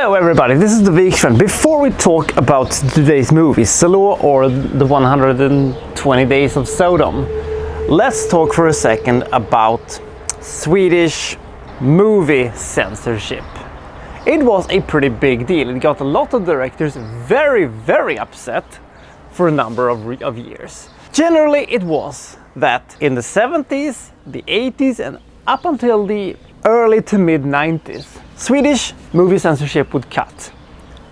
Hello everybody, this is the Vikstrand. Before we talk about today's movie, Saló or the 120 Days of Sodom, let's talk for a second about Swedish movie censorship. It was a pretty big deal. It got a lot of directors very upset for a number of years. Generally it was that in the 70s, the 80s and up until the early to mid 90s, Swedish movie censorship would cut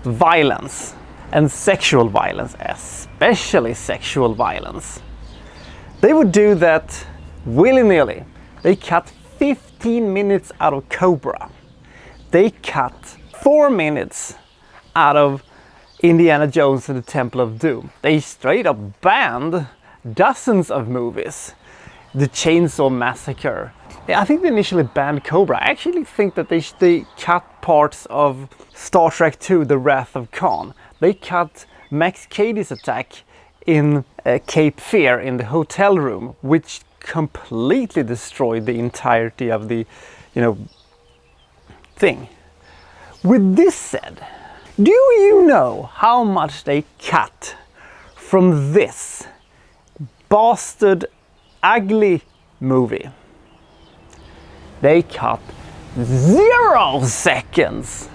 violence and sexual violence, especially sexual violence. They would do that willy-nilly. They cut 15 minutes out of Cobra. They cut 4 minutes out of Indiana Jones and the Temple of Doom. They straight up banned dozens of movies. The Chainsaw Massacre. I think they initially banned Cobra. I actually think that they cut parts of Star Trek II, The Wrath of Khan. They cut Max Cady's attack in Cape Fear in the hotel room, which completely destroyed the entirety of the, thing. With this said, do you know how much they cut from this bastard ugly movie? They cut 0 seconds.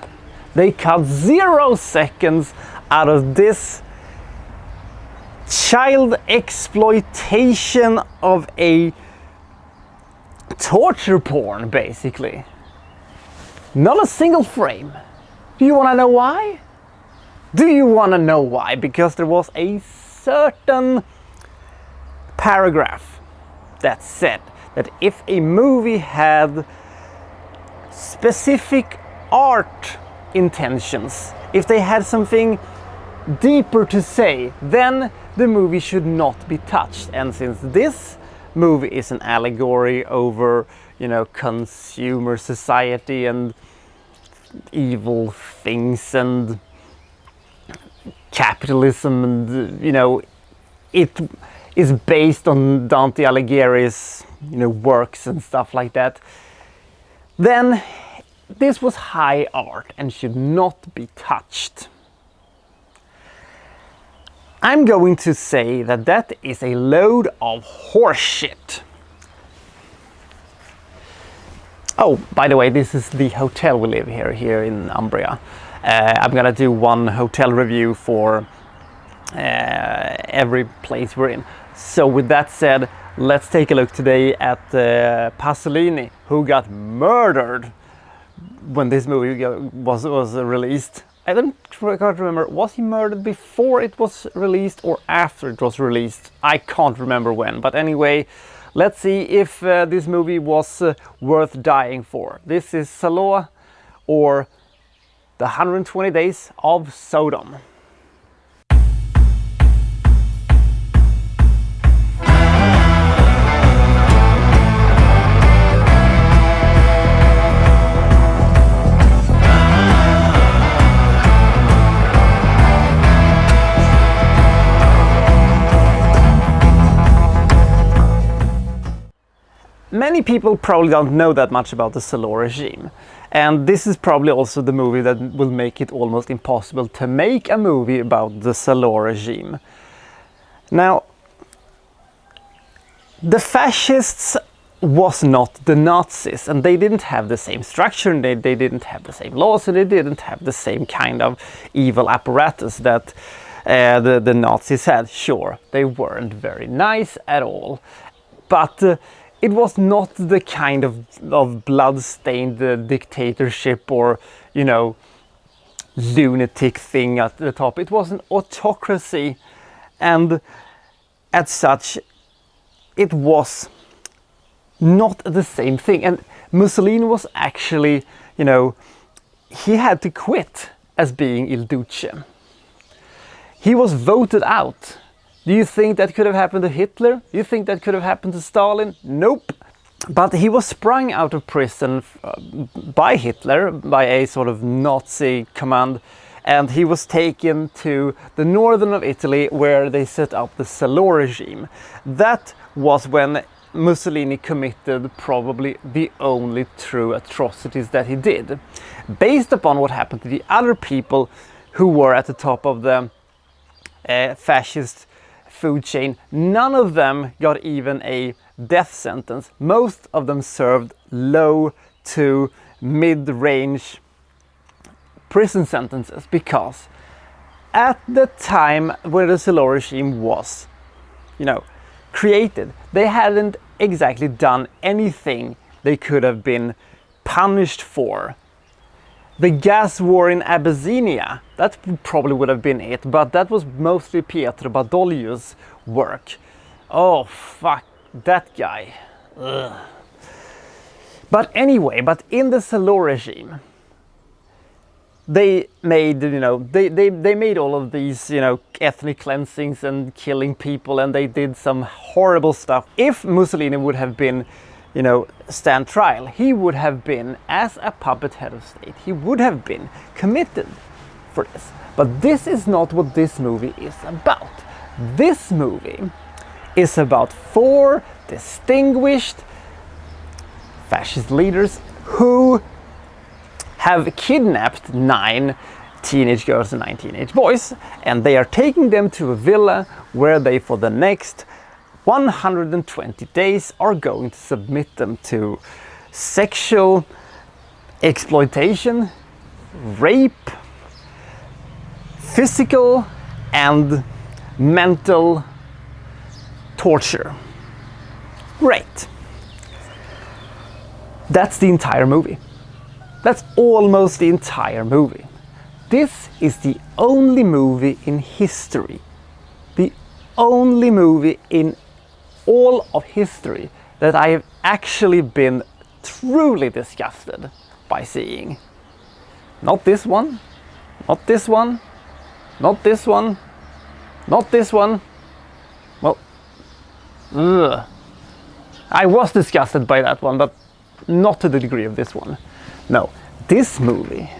They cut 0 seconds out of this child exploitation of a torture porn, basically. Not a single frame. Do you want to know why? Do you want to know why? Because there was a certain paragraph that said that if a movie had specific art intentions, if they had something deeper to say, then the movie should not be touched. And since this movie is an allegory over, consumer society and evil things and capitalism and, it is based on Dante Alighieri's works and stuff like that, then this was high art and should not be touched. I'm going to say that that is a load of horseshit. Oh, by the way, this is the hotel we live here in Umbria. I'm gonna do one hotel review for every place we're in. So with that said, let's take a look today at Pasolini, who got murdered when this movie was released. I can't remember, was he murdered before it was released or after it was released? I can't remember when, but anyway, let's see if this movie was worth dying for. This is Saló or the 120 Days of Sodom. Many people probably don't know that much about the Saló regime, and this is probably also the movie that will make it almost impossible to make a movie about the Saló regime. Now, the fascists was not the Nazis, and they didn't have the same structure, and they didn't have the same laws, and they didn't have the same kind of evil apparatus that the Nazis had. Sure, they weren't very nice at all, but it was not the kind of blood-stained dictatorship or, lunatic thing at the top. It was an autocracy, and as such, it was not the same thing. And Mussolini was actually, he had to quit as being Il Duce. He was voted out. Do you think that could have happened to Hitler? Do you think that could have happened to Stalin? Nope. But he was sprung out of prison by Hitler, by a sort of Nazi command, and he was taken to the northern of Italy where they set up the Saló regime. That was when Mussolini committed probably the only true atrocities that he did. Based upon what happened to the other people who were at the top of the fascist food chain, none of them got even a death sentence. Most of them served low to mid-range prison sentences, because at the time where the Saló regime was, created, they hadn't exactly done anything they could have been punished for. The gas war in Abyssinia, that probably would have been it, but that was mostly Pietro Badoglio's work. Oh, fuck that guy. Ugh. But anyway, in the Saló regime, they made, they made all of these, ethnic cleansings and killing people, and they did some horrible stuff. If Mussolini would have been, stand trial, he would have been, as a puppet head of state, he would have been committed for this. But this is not what this movie is about. This movie is about 4 distinguished fascist leaders who have kidnapped 9 teenage girls and 9 teenage boys, and they are taking them to a villa where they, for the next 120 days, are going to submit them to sexual exploitation, rape, physical and mental torture. Great. That's the entire movie. That's almost the entire movie. This is the only movie in history, the only movie in all of history that I have actually been truly disgusted by seeing. Not this one, not this one, not this one, not this one. Well, ugh. I was disgusted by that one, but not to the degree of this one. No, this movie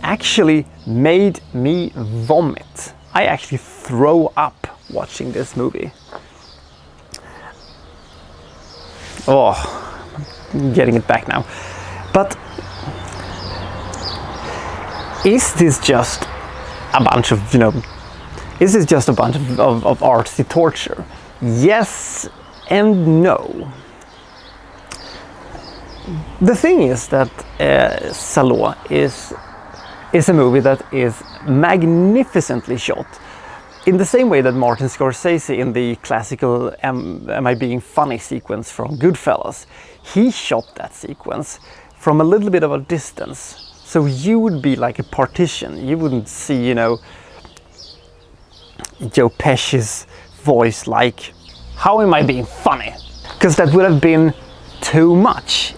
actually made me vomit. I actually throw up watching this movie. Oh, I'm getting it back now. But is this just a bunch of, is this just a bunch of artsy torture? Yes and no. The thing is that Saló is a movie that is magnificently shot. In the same way that Martin Scorsese, in the classical Am I Being Funny sequence from Goodfellas, he shot that sequence from a little bit of a distance. So you would be like a partition. You wouldn't see, Joe Pesci's voice like, how am I being funny? Because that would have been too much.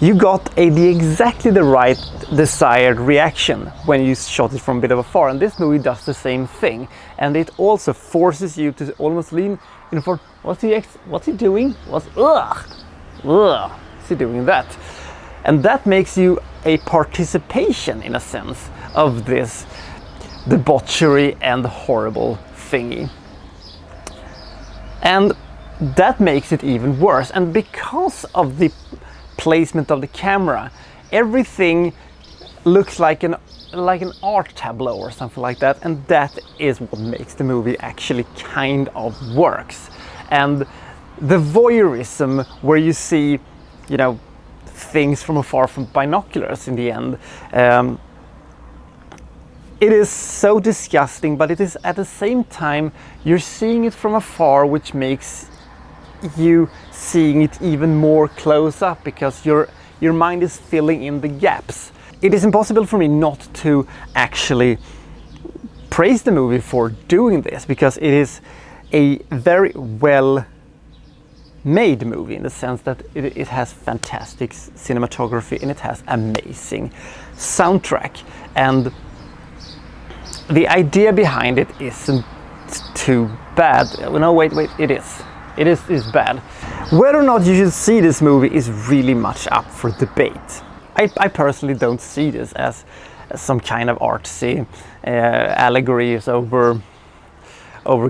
You got exactly the right desired reaction when you shot it from a bit of afar, and this movie does the same thing, and it also forces you to almost lean in for what's he doing? Is he doing that? And that makes you a participation, in a sense, of this debauchery and horrible thingy. And that makes it even worse. And because of the placement of the camera, everything looks like an art tableau or something like that, and that is what makes the movie actually kind of works. And the voyeurism, where you see, things from afar from binoculars in the end, it is so disgusting, but it is at the same time you're seeing it from afar, which makes you seeing it even more close up, because your mind is filling in the gaps. It is impossible for me not to actually praise the movie for doing this, because it is a very well made movie, in the sense that it has fantastic cinematography and it has amazing soundtrack, and the idea behind it isn't too bad. No, wait, it is. It is bad. Whether or not you should see this movie is really much up for debate. I personally don't see this as some kind of artsy allegories over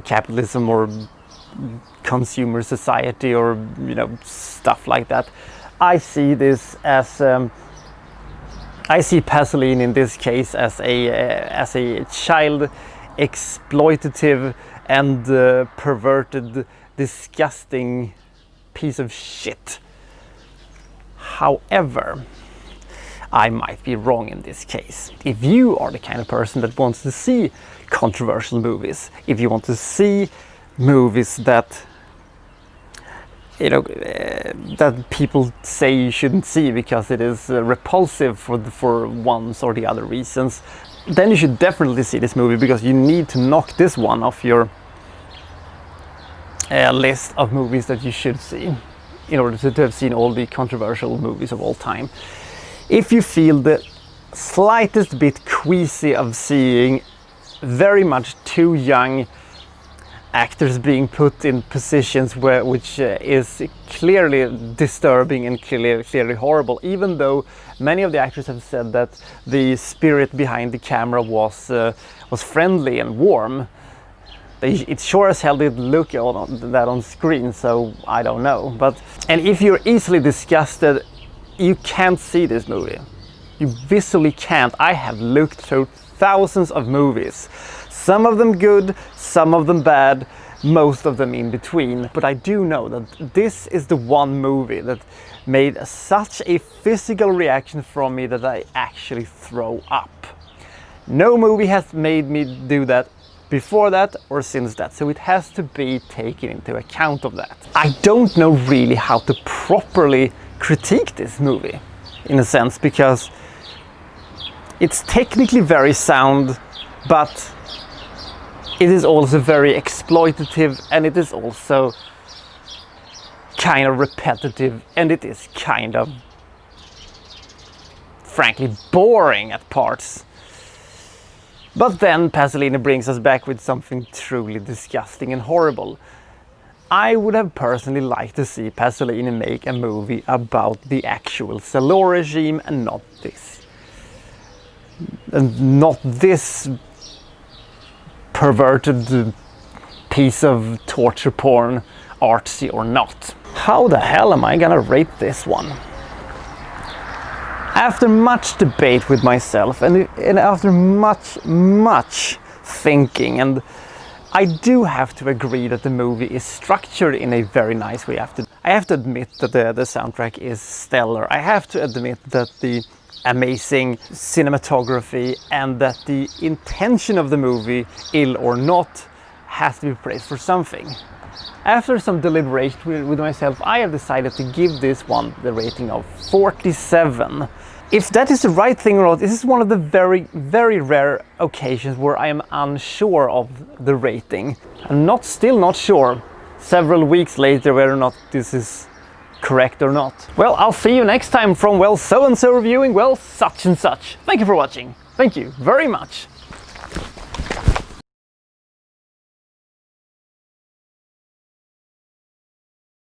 capitalism or consumer society or, you know, stuff like that. I see this as I see Pasolini in this case as a child exploitative and perverted, disgusting piece of shit. However, I might be wrong in this case. If you are the kind of person that wants to see controversial movies, if you want to see movies that, you know, that people say you shouldn't see because it is repulsive for one or the other reasons, then you should definitely see this movie, because you need to knock this one off your list of movies that you should see in order to have seen all the controversial movies of all time. If you feel the slightest bit queasy of seeing very much too young actors being put in positions which is clearly disturbing and clearly horrible, even though many of the actors have said that the spirit behind the camera was friendly and warm. It sure as hell did look that on screen, so I don't know. And if you're easily disgusted, you can't see this movie. You visually can't. I have looked through thousands of movies. Some of them good, some of them bad, most of them in between. But I do know that this is the one movie that made such a physical reaction from me that I actually throw up. No movie has made me do that before that or since that, so it has to be taken into account of that. I don't know really how to properly critique this movie, in a sense, because it's technically very sound, but it is also very exploitative, and it is also kind of repetitive, and it is kind of, frankly, boring at parts. But then Pasolini brings us back with something truly disgusting and horrible. I would have personally liked to see Pasolini make a movie about the actual Saló regime and not this. And not this perverted piece of torture porn, artsy or not. How the hell am I gonna rate this one? After much debate with myself and after much thinking, and I do have to agree that the movie is structured in a very nice way. I have to admit that the soundtrack is stellar. I have to admit that the amazing cinematography and that the intention of the movie, ill or not, has to be praised for something. After some deliberation with myself, I have decided to give this one the rating of 47. If that is the right thing or not, this is one of the very, very rare occasions where I am unsure of the rating. I'm still not sure, several weeks later, whether or not this is correct or not. Well, I'll see you next time from, well, so-and-so reviewing, well, such and such. Thank you for watching. Thank you very much.